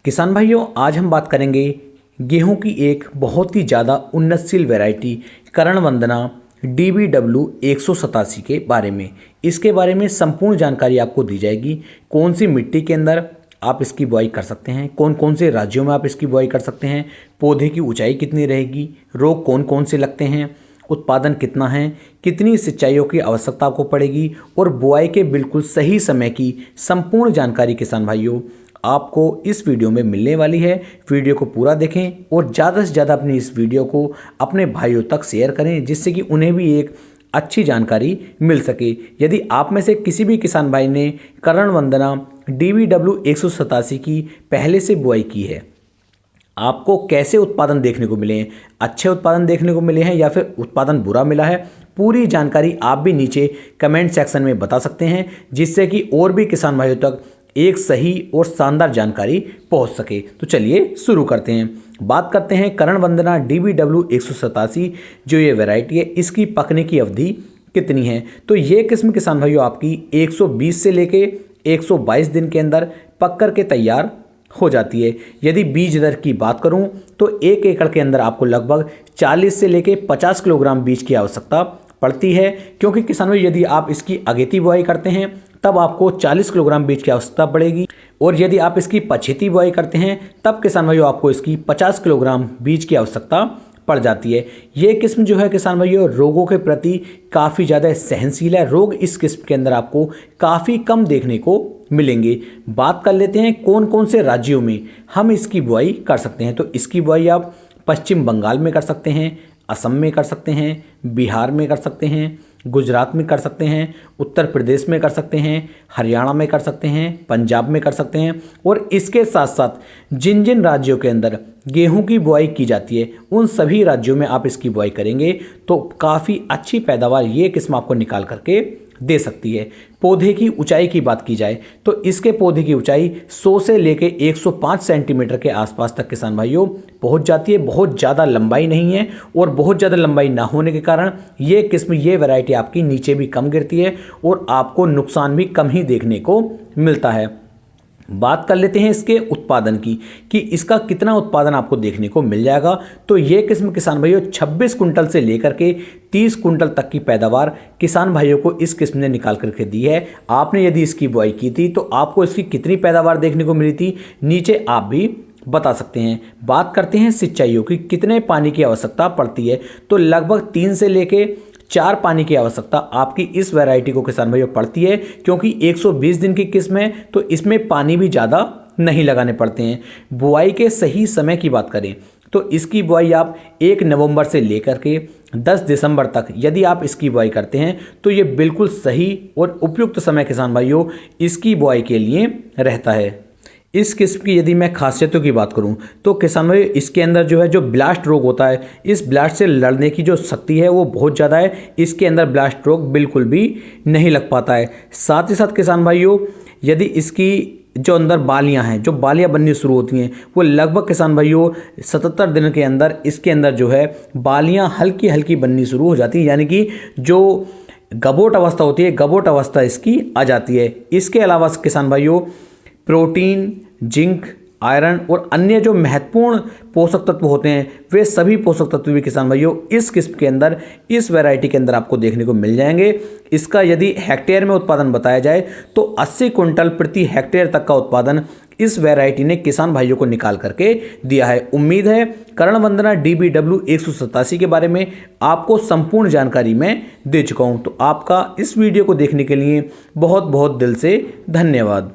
किसान भाइयों, आज हम बात करेंगे गेहूं की एक बहुत ही ज़्यादा उन्नतशील वैरायटी करण वंदना DBW 187 के बारे में। इसके बारे में संपूर्ण जानकारी आपको दी जाएगी। कौन सी मिट्टी के अंदर आप इसकी बुआई कर सकते हैं, कौन कौन से राज्यों में आप इसकी बुआई कर सकते हैं, पौधे की ऊंचाई कितनी रहेगी, रोग कौन कौन से लगते हैं, उत्पादन कितना है, कितनी सिंचाइयों की आवश्यकता आपको पड़ेगी और बुआई के बिल्कुल सही समय की संपूर्ण जानकारी किसान भाइयों आपको इस वीडियो में मिलने वाली है। वीडियो को पूरा देखें और ज़्यादा से ज़्यादा अपनी इस वीडियो को अपने भाइयों तक शेयर करें, जिससे कि उन्हें भी एक अच्छी जानकारी मिल सके। यदि आप में से किसी भी किसान भाई ने करण वंदना DBW 187 की पहले से बुआई की है, आपको कैसे उत्पादन देखने को मिले हैं, अच्छे उत्पादन देखने को मिले हैं या फिर उत्पादन बुरा मिला है, पूरी जानकारी आप भी नीचे कमेंट सेक्शन में बता सकते हैं, जिससे कि और भी किसान भाइयों तक एक सही और शानदार जानकारी पहुंच सके। तो चलिए शुरू करते हैं। बात करते हैं करण वंदना DBW 187 जो ये वैरायटी है, इसकी पकने की अवधि कितनी है। तो ये किस्म किसान भाइयों आपकी 120 से लेके 122 दिन के अंदर पक कर के तैयार हो जाती है। यदि बीज दर की बात करूं तो 1 एकड़ के अंदर आपको लगभग 40 से लेके 50 किलोग्राम बीज की आवश्यकता पड़ती है, क्योंकि किसान भाई यदि आप इसकी अगेती बुआई करते हैं तब आपको 40 किलोग्राम बीज की आवश्यकता पड़ेगी, और यदि आप इसकी पछेती बुआई करते हैं तब किसान भाइयों आपको इसकी 50 किलोग्राम बीज की आवश्यकता पड़ जाती है। ये किस्म जो है किसान भाइयों रोगों के प्रति काफ़ी ज़्यादा सहनशील है। रोग इस किस्म के अंदर आपको काफ़ी कम देखने को मिलेंगे। बात कर लेते हैं कौन कौन से राज्यों में हम इसकी बुआई कर सकते हैं। तो इसकी बुआई आप पश्चिम बंगाल में कर सकते हैं, असम में कर सकते हैं, बिहार में कर सकते हैं, गुजरात में कर सकते हैं, उत्तर प्रदेश में कर सकते हैं, हरियाणा में कर सकते हैं, पंजाब में कर सकते हैं। और इसके साथ साथ जिन जिन राज्यों के अंदर गेहूं की बुआई की जाती है उन सभी राज्यों में आप इसकी बुआई करेंगे तो काफ़ी अच्छी पैदावार ये किस्म आपको निकाल करके दे सकती है। पौधे की ऊंचाई की बात की जाए तो इसके पौधे की ऊंचाई 100 से लेके 105 सेंटीमीटर के आसपास तक किसान भाइयों पहुंच जाती है। बहुत ज़्यादा लंबाई नहीं है, और बहुत ज़्यादा लंबाई ना होने के कारण ये किस्म ये वैरायटी आपकी नीचे भी कम गिरती है और आपको नुकसान भी कम ही देखने को मिलता है। बात कर लेते हैं इसके उत्पादन की कि इसका कितना उत्पादन आपको देखने को मिल जाएगा। तो ये किस्म किसान भाइयों 26 कुंटल से लेकर के 30 कुंटल तक की पैदावार किसान भाइयों को इस किस्म ने निकाल करके दी है। आपने यदि इसकी बुआई की थी तो आपको इसकी कितनी पैदावार देखने को मिली थी, नीचे आप भी बता सकते हैं। बात करते हैं सिंचाइयों की, कितने पानी की आवश्यकता पड़ती है। तो लगभग 3 से लेके 4 पानी की आवश्यकता आपकी इस वैरायटी को किसान भाइयों पड़ती है, क्योंकि 120 दिन की किस्म है तो इसमें पानी भी ज़्यादा नहीं लगाने पड़ते हैं। बुआई के सही समय की बात करें तो इसकी बुआई आप 1 नवंबर से लेकर के 10 दिसंबर तक यदि आप इसकी बुआई करते हैं तो ये बिल्कुल सही और उपयुक्त समय किसान भाइयों इसकी बुआई के लिए रहता है। इस किस्म की यदि मैं खासियतों की बात करूं तो किसान भाई इसके अंदर जो है जो ब्लास्ट रोग होता है, इस ब्लास्ट से लड़ने की जो शक्ति है वो बहुत ज़्यादा है। इसके अंदर ब्लास्ट रोग बिल्कुल भी नहीं लग पाता है। साथ ही साथ किसान भाइयों यदि इसकी जो अंदर बालियां हैं, जो बालियां बननी शुरू होती हैं, वो लगभग किसान भाइयों 77 दिन के अंदर इसके अंदर जो है बालियां हल्की हल्की बननी शुरू हो जाती हैं, यानी कि जो गबोट अवस्था होती है गबोट अवस्था इसकी आ जाती है। इसके अलावा किसान भाइयों प्रोटीन, जिंक, आयरन और अन्य जो महत्वपूर्ण पोषक तत्व होते हैं वे सभी पोषक तत्व भी किसान भाइयों इस किस्म के अंदर इस वैरायटी के अंदर आपको देखने को मिल जाएंगे। इसका यदि हेक्टेयर में उत्पादन बताया जाए तो 80 कुंटल प्रति हेक्टेयर तक का उत्पादन इस वैरायटी ने किसान भाइयों को निकाल करके दिया है। उम्मीद है करण वंदना DBW 187 के बारे में आपको संपूर्ण जानकारी मैं दे चुका हूँ। तो आपका इस वीडियो को देखने के लिए बहुत बहुत दिल से धन्यवाद।